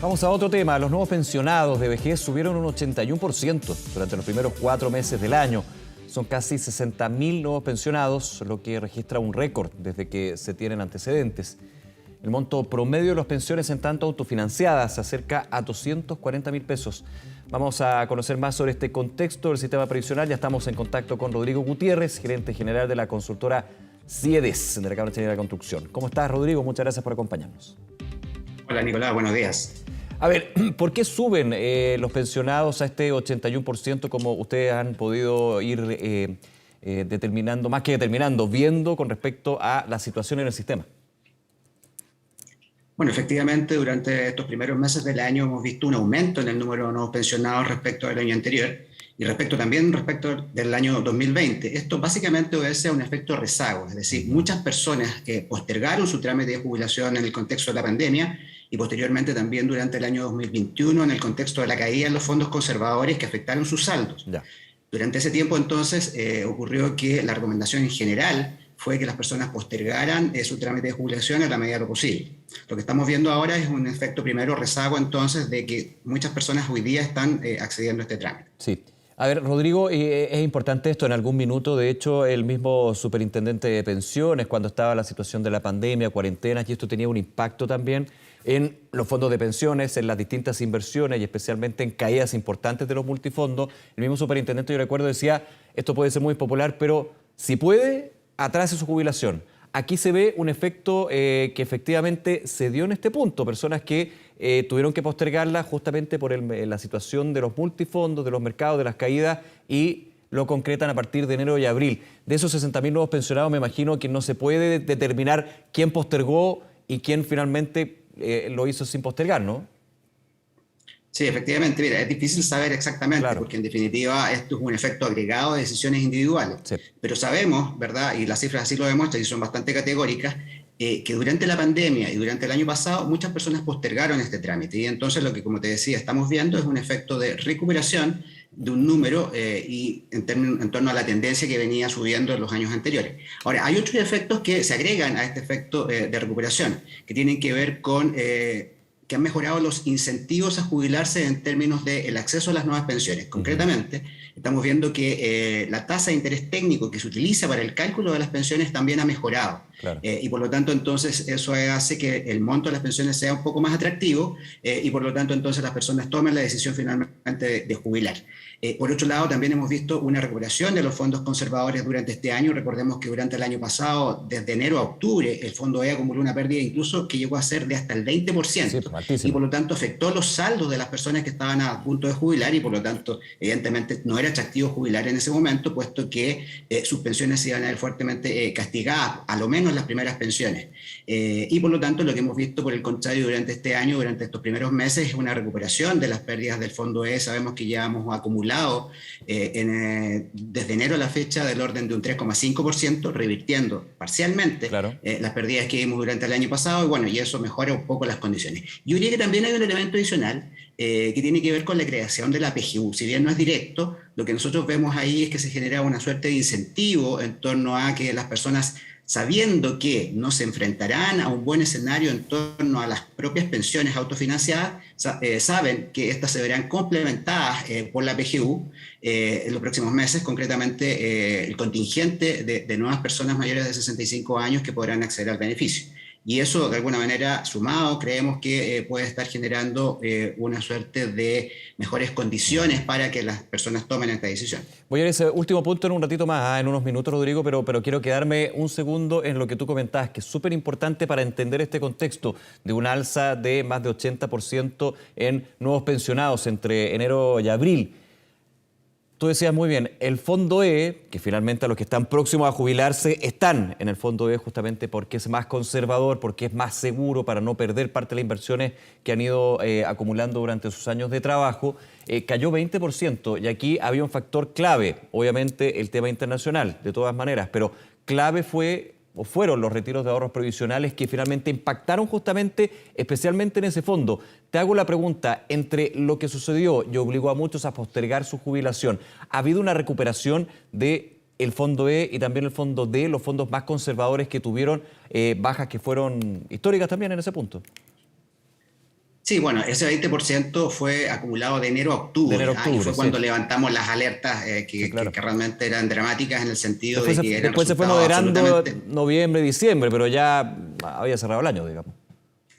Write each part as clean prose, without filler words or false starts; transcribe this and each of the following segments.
Vamos a otro tema. Los nuevos pensionados de vejez subieron un 81% durante los primeros 4 meses del año. Son casi 60.000 nuevos pensionados, lo que registra un récord desde que se tienen antecedentes. El monto promedio de las pensiones en tanto autofinanciadas se acerca a 240.000 pesos. Vamos a conocer más sobre este contexto del sistema previsional. Ya estamos en contacto con Rodrigo Gutiérrez, gerente general de la consultora CIEDES, de la Cámara Chilena de la Construcción. ¿Cómo estás, Rodrigo? Muchas gracias por acompañarnos. Hola, Nicolás. Buenos días. A ver, ¿por qué suben los pensionados a este 81% como ustedes han podido ir determinando, más que determinando, viendo con respecto a la situación en el sistema? Bueno, efectivamente, durante estos primeros meses del año hemos visto un aumento en el número de nuevos pensionados respecto al año anterior y respecto del año 2020. Esto básicamente obedece a un efecto rezago, es decir, muchas personas que postergaron su trámite de jubilación en el contexto de la pandemia y posteriormente también durante el año 2021 en el contexto de la caída en los fondos conservadores que afectaron sus saldos. Ya. Durante ese tiempo entonces ocurrió que la recomendación en general fue que las personas postergaran su trámite de jubilación a la medida de lo posible. Lo que estamos viendo ahora es un efecto primero rezago entonces de que muchas personas hoy día están accediendo a este trámite. Sí. A ver, Rodrigo, es importante esto en algún minuto. De hecho, el mismo superintendente de pensiones, cuando estaba la situación de la pandemia, cuarentenas, y esto tenía un impacto también en los fondos de pensiones, en las distintas inversiones y especialmente en caídas importantes de los multifondos. El mismo superintendente, yo recuerdo, decía, esto puede ser muy popular, pero si puede, atrase su jubilación. Aquí se ve un efecto que efectivamente se dio en este punto. Personas que tuvieron que postergarla justamente por la situación de los multifondos, de los mercados, de las caídas, y lo concretan a partir de enero y abril. De esos 60.000 nuevos pensionados, me imagino que no se puede determinar quién postergó y quién finalmente lo hizo sin postergar, ¿no? Sí, efectivamente, mira, es difícil saber exactamente, Claro. porque en definitiva esto es un efecto agregado de decisiones individuales. Sí. Pero sabemos, ¿verdad? Y las cifras así lo demuestran y son bastante categóricas, que durante la pandemia y durante el año pasado muchas personas postergaron este trámite. Y entonces lo que, como te decía, estamos viendo es un efecto de recuperación de un número y en torno a la tendencia que venía subiendo en los años anteriores. Ahora, hay otros efectos que se agregan a este efecto de recuperación, que tienen que ver con que han mejorado los incentivos a jubilarse en términos del acceso a las nuevas pensiones. Concretamente, estamos viendo que la tasa de interés técnico que se utiliza para el cálculo de las pensiones también ha mejorado. Claro. Y por lo tanto, entonces, eso hace que el monto de las pensiones sea un poco más atractivo y por lo tanto, entonces, las personas tomen la decisión finalmente de jubilar. Por otro lado, también hemos visto una recuperación de los fondos conservadores durante este año. Recordemos que durante el año pasado, desde enero a octubre, el Fondo E acumuló una pérdida incluso que llegó a ser de hasta el 20%. Sí, pues, altísimo. Y por lo tanto afectó los saldos de las personas que estaban a punto de jubilar y por lo tanto, evidentemente, no era atractivo jubilar en ese momento, puesto que sus pensiones se iban a ver fuertemente castigadas, a lo menos las primeras pensiones. Y por lo tanto, lo que hemos visto, por el contrario, durante este año, durante estos primeros meses, es una recuperación de las pérdidas del Fondo E. Sabemos que ya hemos acumulado desde enero a la fecha del orden de un 3,5%, revirtiendo parcialmente Claro. las pérdidas que vimos durante el año pasado, y bueno, y eso mejora un poco las condiciones. Yo diría que también hay un elemento adicional que tiene que ver con la creación de la PGU. Si bien no es directo, lo que nosotros vemos ahí es que se genera una suerte de incentivo en torno a que las personas, sabiendo que no se enfrentarán a un buen escenario en torno a las propias pensiones autofinanciadas, saben que estas se verán complementadas por la PGU en los próximos meses, concretamente el contingente de nuevas personas mayores de 65 años que podrán acceder al beneficio. Y eso, de alguna manera, sumado, creemos que puede estar generando una suerte de mejores condiciones para que las personas tomen esta decisión. Voy a ir a ese último punto en un ratito más, en unos minutos, Rodrigo, pero quiero quedarme un segundo en lo que tú comentabas, que es súper importante para entender este contexto de un alza de más de 80% en nuevos pensionados entre enero y abril. Tú decías muy bien, el Fondo E, que finalmente a los que están próximos a jubilarse están en el Fondo E justamente porque es más conservador, porque es más seguro para no perder parte de las inversiones que han ido acumulando durante sus años de trabajo, cayó 20%. Y aquí había un factor clave, obviamente el tema internacional, de todas maneras, pero clave fueron los retiros de ahorros provisionales que finalmente impactaron justamente, especialmente en ese fondo. Te hago la pregunta, entre lo que sucedió y obligó a muchos a postergar su jubilación, ¿ha habido una recuperación del Fondo E y también el Fondo D, los fondos más conservadores que tuvieron bajas que fueron históricas también en ese punto? Sí, bueno, ese 20% fue acumulado de enero a De octubre, enero a y octubre, fue sí. cuando levantamos las alertas Sí, claro. que realmente eran dramáticas en el sentido Después de se, que eran después se fue resultados moderando absolutamente. noviembre, diciembre, pero ya había cerrado el año, digamos.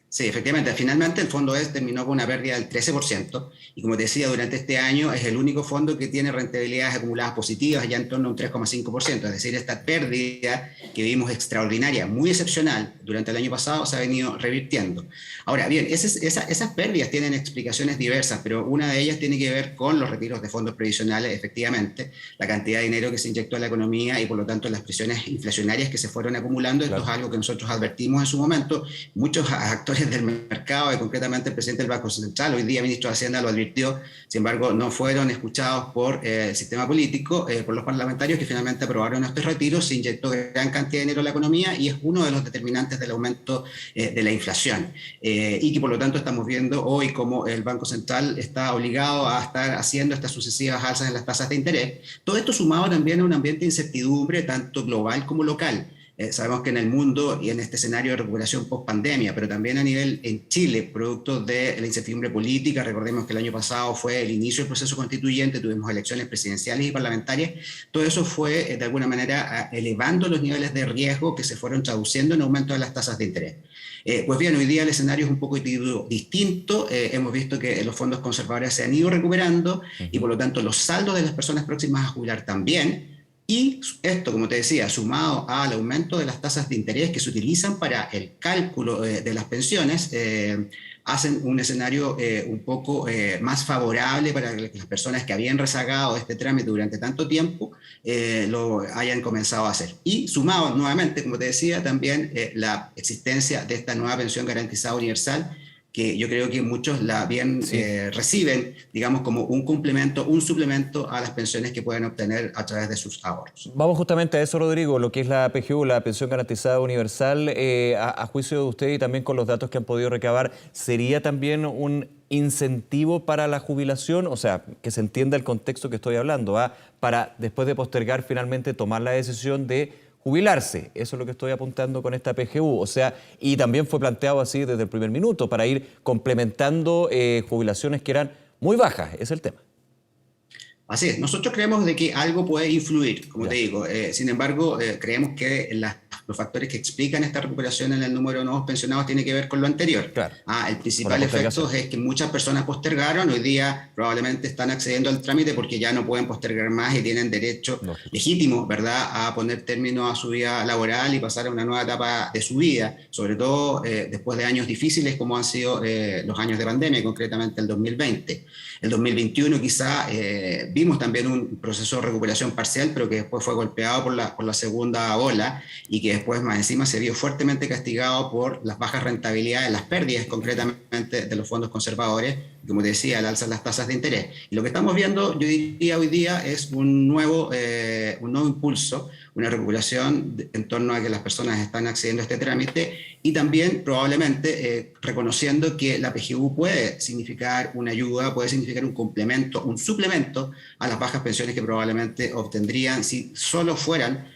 Sí, efectivamente. Finalmente el fondo terminó con una pérdida del 13% y como te decía, durante este año es el único fondo que tiene rentabilidades acumuladas positivas ya en torno a un 3,5%. Es decir, esta pérdida que vimos extraordinaria, muy excepcional durante el año pasado, se ha venido revirtiendo. Ahora, bien, esas pérdidas tienen explicaciones diversas, pero una de ellas tiene que ver con los retiros de fondos previsionales, efectivamente, la cantidad de dinero que se inyectó a la economía y por lo tanto las presiones inflacionarias que se fueron acumulando. Esto es Claro. algo que nosotros advertimos en su momento. Muchos actores del mercado y concretamente el presidente del Banco Central, hoy día ministro de Hacienda, lo advirtió. Sin embargo, no fueron escuchados por el sistema político, por los parlamentarios que finalmente aprobaron estos retiros. Se inyectó gran cantidad de dinero a la economía y es uno de los determinantes del aumento de la inflación, y que por lo tanto estamos viendo hoy cómo el Banco Central está obligado a estar haciendo estas sucesivas alzas en las tasas de interés. Todo esto sumado también a un ambiente de incertidumbre tanto global como local. Sabemos que en el mundo y en este escenario de recuperación post-pandemia, pero también a nivel en Chile, producto de la incertidumbre política, recordemos que el año pasado fue el inicio del proceso constituyente, tuvimos elecciones presidenciales y parlamentarias, todo eso fue de alguna manera elevando los niveles de riesgo que se fueron traduciendo en aumento de las tasas de interés. Pues bien, hoy día el escenario es un poco distinto. Hemos visto que los fondos conservadores se han ido recuperando y por lo tanto los saldos de las personas próximas a jubilar también. Y esto, como te decía, sumado al aumento de las tasas de interés que se utilizan para el cálculo de las pensiones, hacen un escenario un poco más favorable para que las personas que habían rezagado este trámite durante tanto tiempo lo hayan comenzado a hacer. Y sumado nuevamente, como te decía, también la existencia de esta nueva pensión garantizada universal, que yo creo que muchos la bien Sí. reciben, digamos, como un complemento, un suplemento a las pensiones que pueden obtener a través de sus ahorros. Vamos justamente a eso, Rodrigo, lo que es la PGU, la Pensión Garantizada Universal, a juicio de usted y también con los datos que han podido recabar, ¿sería también un incentivo para la jubilación? O sea, que se entienda el contexto que estoy hablando, ¿ah? Para después de postergar finalmente tomar la decisión de jubilarse. Eso es lo que estoy apuntando con esta PGU. O sea, y también fue planteado así desde el primer minuto, para ir complementando jubilaciones que eran muy bajas, ese es el tema. Así es, nosotros creemos de que algo puede influir, como te Ya, digo. Sin embargo, creemos que los factores que explican esta recuperación en el número de nuevos pensionados tiene que ver con lo anterior. claro, El con la principal efecto postergación. es que muchas personas postergaron, hoy día probablemente están accediendo al trámite porque ya no pueden postergar más y tienen derecho Lógico. legítimo, ¿verdad?, a poner término a su vida laboral y pasar a una nueva etapa de su vida, sobre todo después de años difíciles como han sido los años de pandemia, concretamente el 2020. El 2021 quizá vimos también un proceso de recuperación parcial, pero que después fue golpeado por la segunda ola y que después más encima se vio fuertemente castigado por las bajas rentabilidades, las pérdidas concretamente de los fondos conservadores, como te decía, el alza de las tasas de interés. Y lo que estamos viendo, yo diría hoy día, es un nuevo impulso, una recuperación en torno a que las personas están accediendo a este trámite y también probablemente reconociendo que la PGU puede significar una ayuda, puede significar un complemento, un suplemento a las bajas pensiones que probablemente obtendrían si solo fueran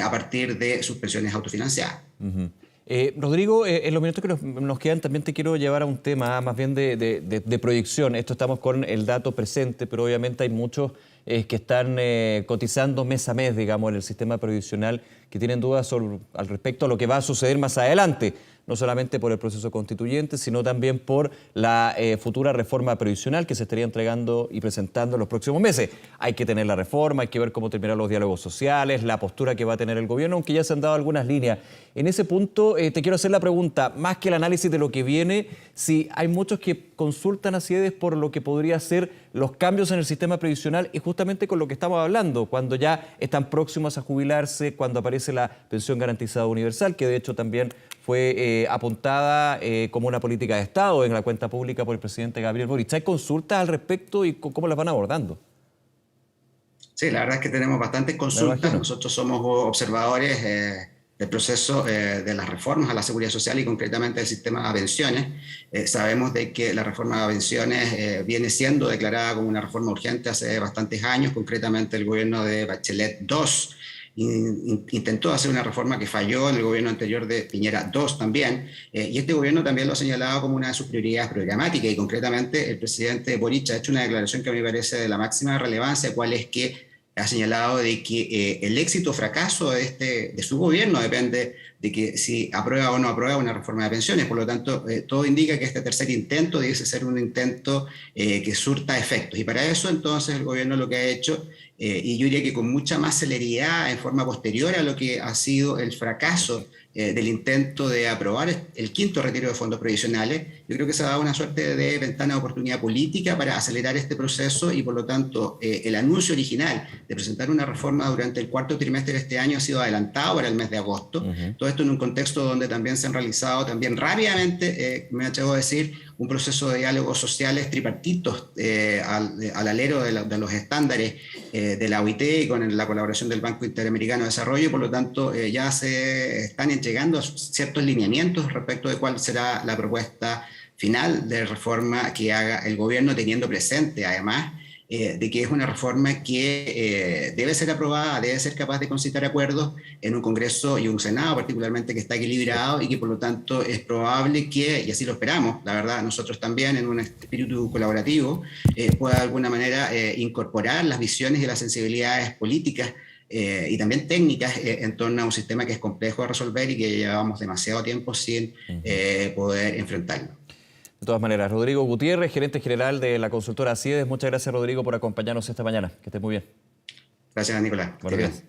a partir de sus pensiones autofinanciadas. Ujú. Rodrigo, en los minutos que nos quedan también te quiero llevar a un tema más bien de proyección. Esto estamos con el dato presente, pero obviamente hay muchos que están cotizando mes a mes, digamos, en el sistema previsional, que tienen dudas al respecto a lo que va a suceder más adelante, no solamente por el proceso constituyente, sino también por la futura reforma previsional que se estaría entregando y presentando en los próximos meses. Hay que tener la reforma, hay que ver cómo terminan los diálogos sociales, la postura que va a tener el gobierno, aunque ya se han dado algunas líneas. En ese punto te quiero hacer la pregunta, más que el análisis de lo que viene, si hay muchos que consultan a CIEDES por lo que podría ser los cambios en el sistema previsional y justamente con lo que estamos hablando, cuando ya están próximos a jubilarse, cuando aparece la pensión garantizada universal, que de hecho también fue apuntada como una política de Estado en la cuenta pública por el presidente Gabriel Boric. ¿Hay consultas al respecto y cómo las van abordando? Sí, la verdad es que tenemos bastantes Me consultas. imagino. Nosotros somos observadores del proceso de las reformas a la seguridad social y concretamente del sistema de pensiones. Sabemos de que la reforma de pensiones viene siendo declarada como una reforma urgente hace bastantes años, concretamente el gobierno de Bachelet II. intentó hacer una reforma que falló en el gobierno anterior de Piñera II también, y este gobierno también lo ha señalado como una de sus prioridades programáticas, y concretamente el presidente Boric ha hecho una declaración que a mí me parece de la máxima relevancia, cual es que ha señalado de que el éxito o fracaso de su gobierno depende de que si aprueba o no aprueba una reforma de pensiones. Por lo tanto, todo indica que este tercer intento debe ser un intento que surta efectos. Y para eso, entonces, el gobierno lo que ha hecho, y yo diría que con mucha más celeridad, en forma posterior a lo que ha sido el fracaso del intento de aprobar el quinto retiro de fondos previsionales, yo creo que se ha dado una suerte de ventana de oportunidad política para acelerar este proceso y, por lo tanto, el anuncio original de presentar una reforma durante el cuarto trimestre de este año ha sido adelantado para el mes de agosto. Todo esto en un contexto donde también se han realizado también rápidamente, me atrevo a decir, un proceso de diálogos sociales tripartitos al alero de los estándares de la OIT y con la colaboración del Banco Interamericano de Desarrollo, y por lo tanto ya se están entregando ciertos lineamientos respecto de cuál será la propuesta final de reforma que haga el gobierno, teniendo presente además de que es una reforma que debe ser aprobada, debe ser capaz de concitar acuerdos en un Congreso y un Senado particularmente que está equilibrado y que por lo tanto es probable que, y así lo esperamos, la verdad, nosotros también en un espíritu colaborativo, pueda de alguna manera incorporar las visiones y las sensibilidades políticas y también técnicas en torno a un sistema que es complejo de resolver y que llevamos demasiado tiempo sin poder enfrentarlo. De todas maneras, Rodrigo Gutiérrez, gerente general de la consultora CIEDES. Muchas gracias, Rodrigo, por acompañarnos esta mañana. Que estés muy bien. Gracias, Nicolás. Buenos días.